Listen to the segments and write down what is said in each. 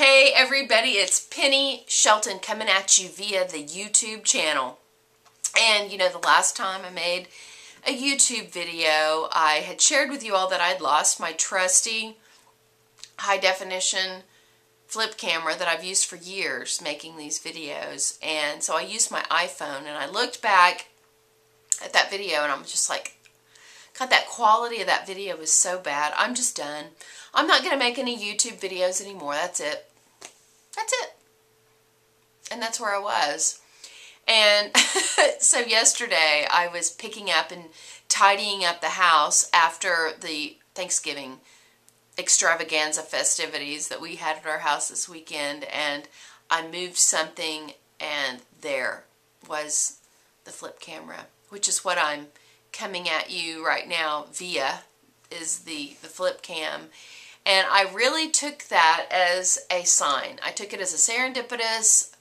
Hey everybody, it's Penny Shelton coming at you via the YouTube channel. And you know, the last time I made a YouTube video, I had shared with you all that I'd lost my trusty high definition flip camera that I've used for years making these videos. And so I used my iPhone, and I looked back at that video and I'm just like, God, that quality of that video was so bad. I'm just done. I'm not going to make any YouTube videos anymore. That's it. That's it. And that's where I was. And so yesterday I was picking up and tidying up the house after the Thanksgiving extravaganza festivities that we had at our house this weekend. And I moved something, and there was the flip camera, which is what I'm coming at you right now via, is the flip cam. And I really took that as a sign. I took it as a serendipitous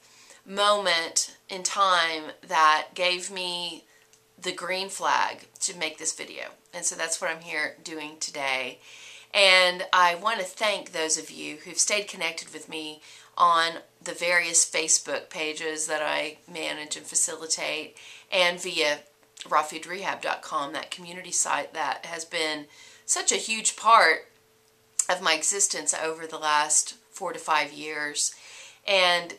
moment in time that gave me the green flag to make this video. And so that's what I'm here doing today. And I want to thank those of you who've stayed connected with me on the various Facebook pages that I manage and facilitate, and via rawfoodrehab.com, that community site that has been such a huge part of my existence over the last 4 to 5 years. And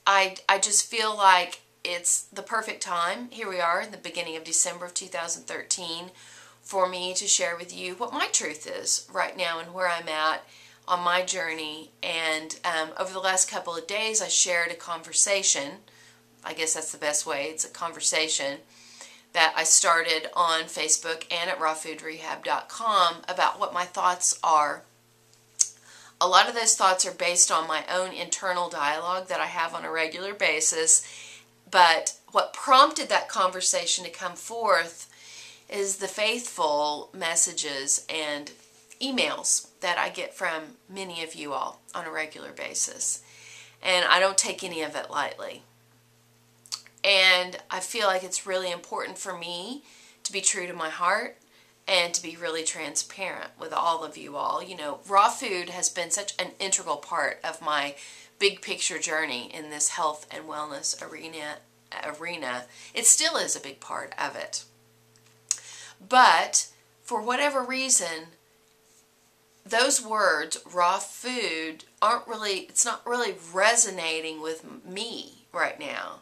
I just feel like it's the perfect time. Here we are in the beginning of December of 2013 for me to share with you what my truth is right now and where I'm at on my journey. And over the last couple of days I shared a conversation. I guess that's the best way. It's a conversation that I started on Facebook and at rawfoodrehab.com about what my thoughts are. A lot of those thoughts are based on my own internal dialogue that I have on a regular basis, but what prompted that conversation to come forth is the faithful messages and emails that I get from many of you all on a regular basis. And I don't take any of it lightly. And I feel like it's really important for me to be true to my heart and to be really transparent with all of you all. You know, raw food has been such an integral part of my big picture journey in this health and wellness arena. It still is a big part of it. But for whatever reason, those words, raw food, it's not really resonating with me right now.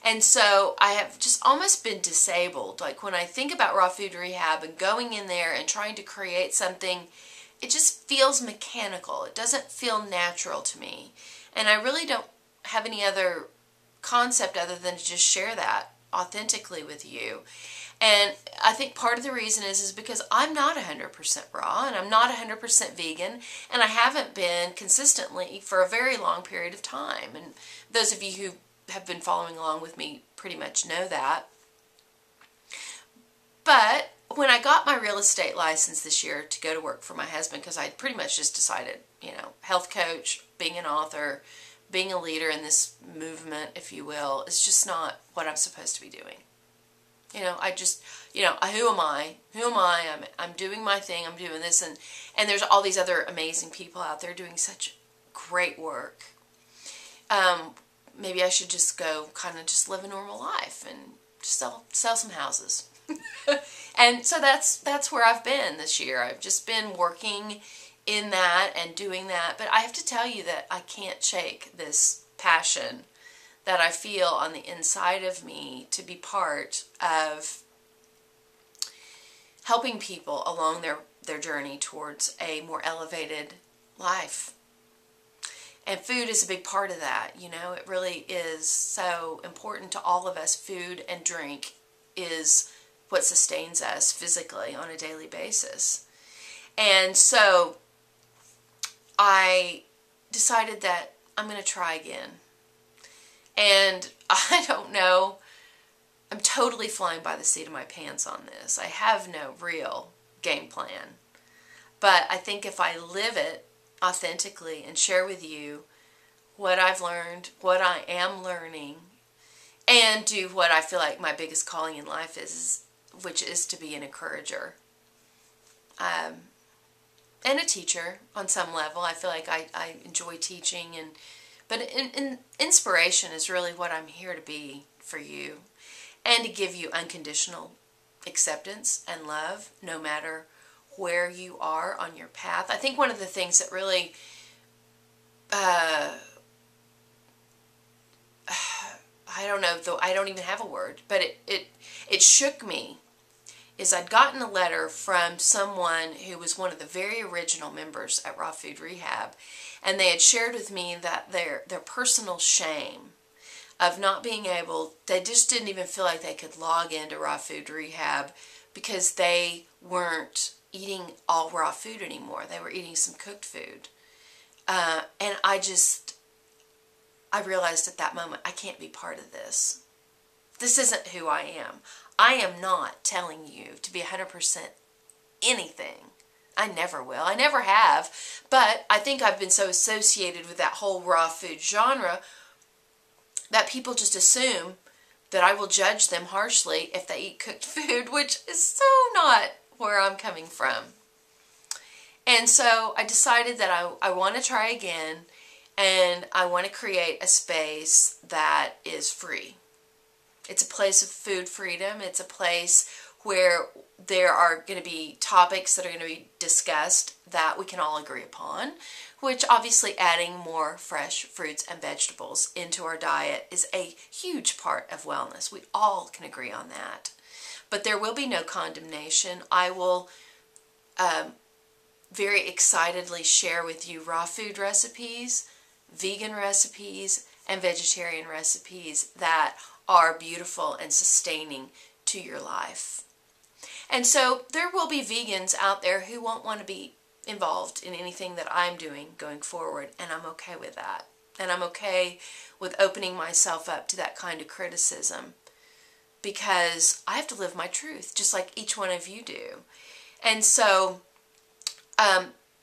And so I have just almost been disabled. Like when I think about Raw Food Rehab and going in there and trying to create something, it just feels mechanical. It doesn't feel natural to me. And I really don't have any other concept other than to just share that authentically with you. And I think part of the reason is because I'm not 100% raw, and I'm not 100% vegan, and I haven't been consistently for a very long period of time. And those of you who have been following along with me pretty much know that. But when I got my real estate license this year to go to work for my husband, because I pretty much just decided, you know, health coach, being an author, being a leader in this movement, if you will, is just not what I'm supposed to be doing. You know, I just, you know, who am I? Who am I? I'm doing my thing. I'm doing this. And there's all these other amazing people out there doing such great work. Maybe I should just go kind of just live a normal life and just sell some houses. And so that's where I've been this year. I've just been working in that and doing that. But I have to tell you that I can't shake this passion that I feel on the inside of me to be part of helping people along their journey towards a more elevated life. And food is a big part of that. You know, it really is so important to all of us. Food and drink is what sustains us physically on a daily basis. And so I decided that I'm going to try again. And I don't know, I'm totally flying by the seat of my pants on this. I have no real game plan. But I think if I live it authentically and share with you what I've learned, what I am learning, and do what I feel like my biggest calling in life is which is to be an encourager. and a teacher on some level. I feel like I enjoy teaching, but inspiration is really what I'm here to be for you, and to give you unconditional acceptance and love no matter where you are on your path. I think one of the things that really I don't know, though I don't even have a word, but it shook me, is I'd gotten a letter from someone who was one of the very original members at Raw Food Rehab, and they had shared with me that their personal shame of not being able, they just didn't even feel like they could log into Raw Food Rehab because they weren't eating all raw food anymore. They were eating some cooked food. And I realized at that moment, I can't be part of this. This isn't who I am. I am not telling you to be 100% anything. I never will. I never have. But I think I've been so associated with that whole raw food genre that people just assume that I will judge them harshly if they eat cooked food, which is so not where I'm coming from. And so I decided that I want to try again, and I want to create a space that is free. It's a place of food freedom. It's a place where there are going to be topics that are going to be discussed that we can all agree upon, which obviously adding more fresh fruits and vegetables into our diet is a huge part of wellness. We all can agree on that. But there will be no condemnation. I will very excitedly share with you raw food recipes, vegan recipes, and vegetarian recipes that are beautiful and sustaining to your life. And so there will be vegans out there who won't want to be involved in anything that I'm doing going forward, and I'm okay with that. And I'm okay with opening myself up to that kind of criticism, because I have to live my truth just like each one of you do. And so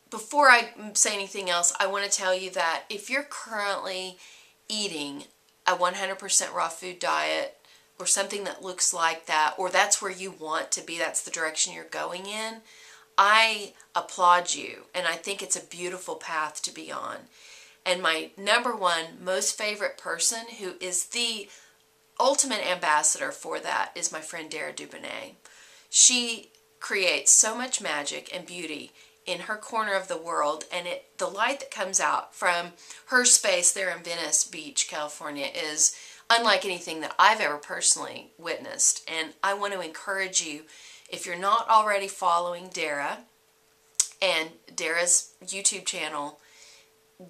before I say anything else, I want to tell you that if you're currently eating a 100% raw food diet, or something that looks like that, or that's where you want to be, that's the direction you're going in, I applaud you, and I think it's a beautiful path to be on. And my number one most favorite person, who is the ultimate ambassador for that, is my friend Dara Dubonnet. She creates so much magic and beauty in her corner of the world, and the light that comes out from her space there in Venice Beach, California, is unlike anything that I've ever personally witnessed. And I want to encourage you, if you're not already following Dara and Dara's YouTube channel,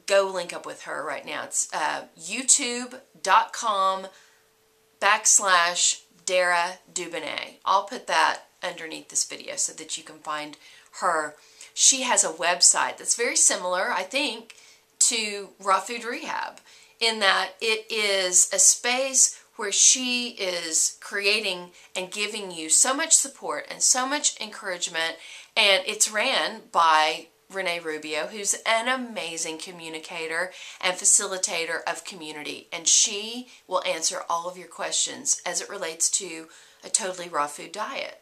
go link up with her right now. It's youtube.com/Dara Dubonnet. I'll put that underneath this video so that you can find her. She has a website that's very similar, I think, to Raw Food Rehab, in that it is a space where she is creating and giving you so much support and so much encouragement, and it's ran by Renee Rubio, who's an amazing communicator and facilitator of community, and she will answer all of your questions as it relates to a totally raw food diet.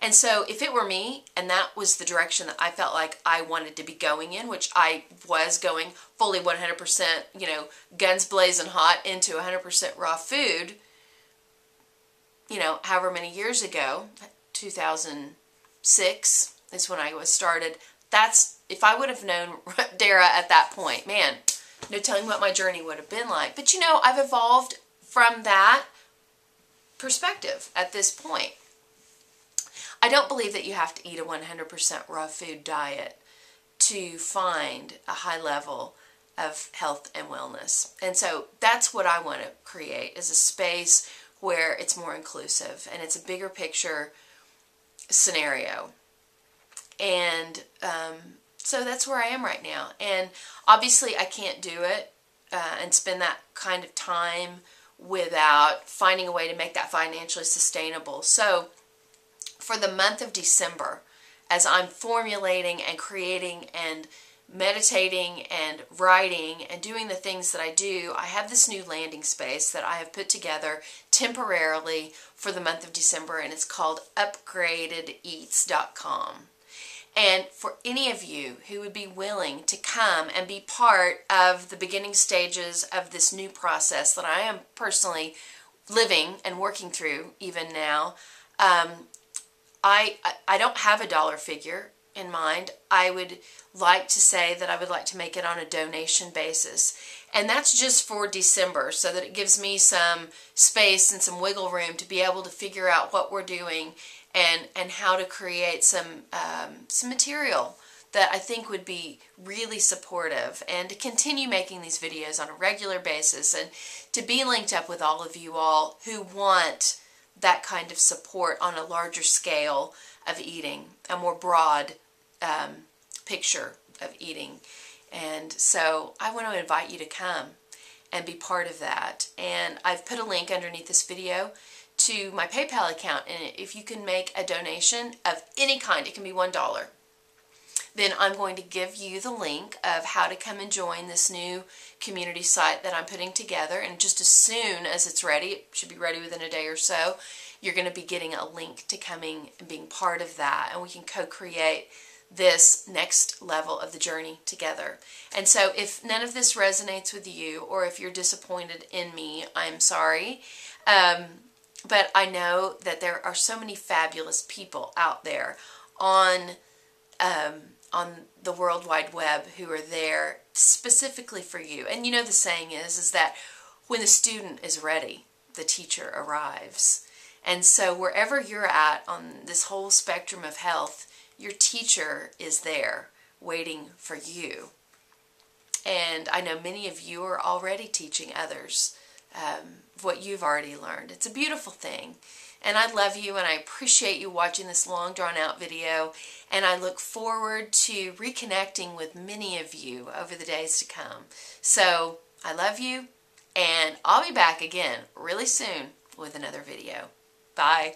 And so if it were me, and that was the direction that I felt like I wanted to be going in, which I was going fully 100%, guns blazing hot into 100% raw food, however many years ago, 2006 is when I was started. If I would have known Dara at that point, man, no telling what my journey would have been like. But I've evolved from that perspective at this point. I don't believe that you have to eat a 100% raw food diet to find a high level of health and wellness. And so that's what I want to create, is a space where it's more inclusive and it's a bigger picture scenario. And so that's where I am right now. And obviously I can't do it and spend that kind of time without finding a way to make that financially sustainable. So for the month of December, as I'm formulating and creating and meditating and writing and doing the things that I do, I have this new landing space that I have put together temporarily for the month of December, and it's called upgradedeats.com. And for any of you who would be willing to come and be part of the beginning stages of this new process that I am personally living and working through even now, I don't have a dollar figure in mind. I would like to say that I would like to make it on a donation basis. And that's just for December, so that it gives me some space and some wiggle room to be able to figure out what we're doing and how to create some material that I think would be really supportive, and to continue making these videos on a regular basis, and to be linked up with all of you all who want that kind of support on a larger scale of eating, a more broad picture of eating. And so I want to invite you to come and be part of that. And I've put a link underneath this video to my PayPal account, and if you can make a donation of any kind, it can be $1, then I'm going to give you the link of how to come and join this new community site that I'm putting together. And just as soon as it's ready, it should be ready within a day or so, you're going to be getting a link to coming and being part of that, and we can co-create this next level of the journey together. And so if none of this resonates with you, or if you're disappointed in me, I'm sorry. But I know that there are so many fabulous people out there on the World Wide Web who are there specifically for you. And you know the saying is that when the student is ready, the teacher arrives. And so wherever you're at on this whole spectrum of health, your teacher is there waiting for you. And I know many of you are already teaching others what you've already learned. It's a beautiful thing. And I love you, and I appreciate you watching this long drawn out video. And I look forward to reconnecting with many of you over the days to come. So I love you, and I'll be back again really soon with another video. Bye.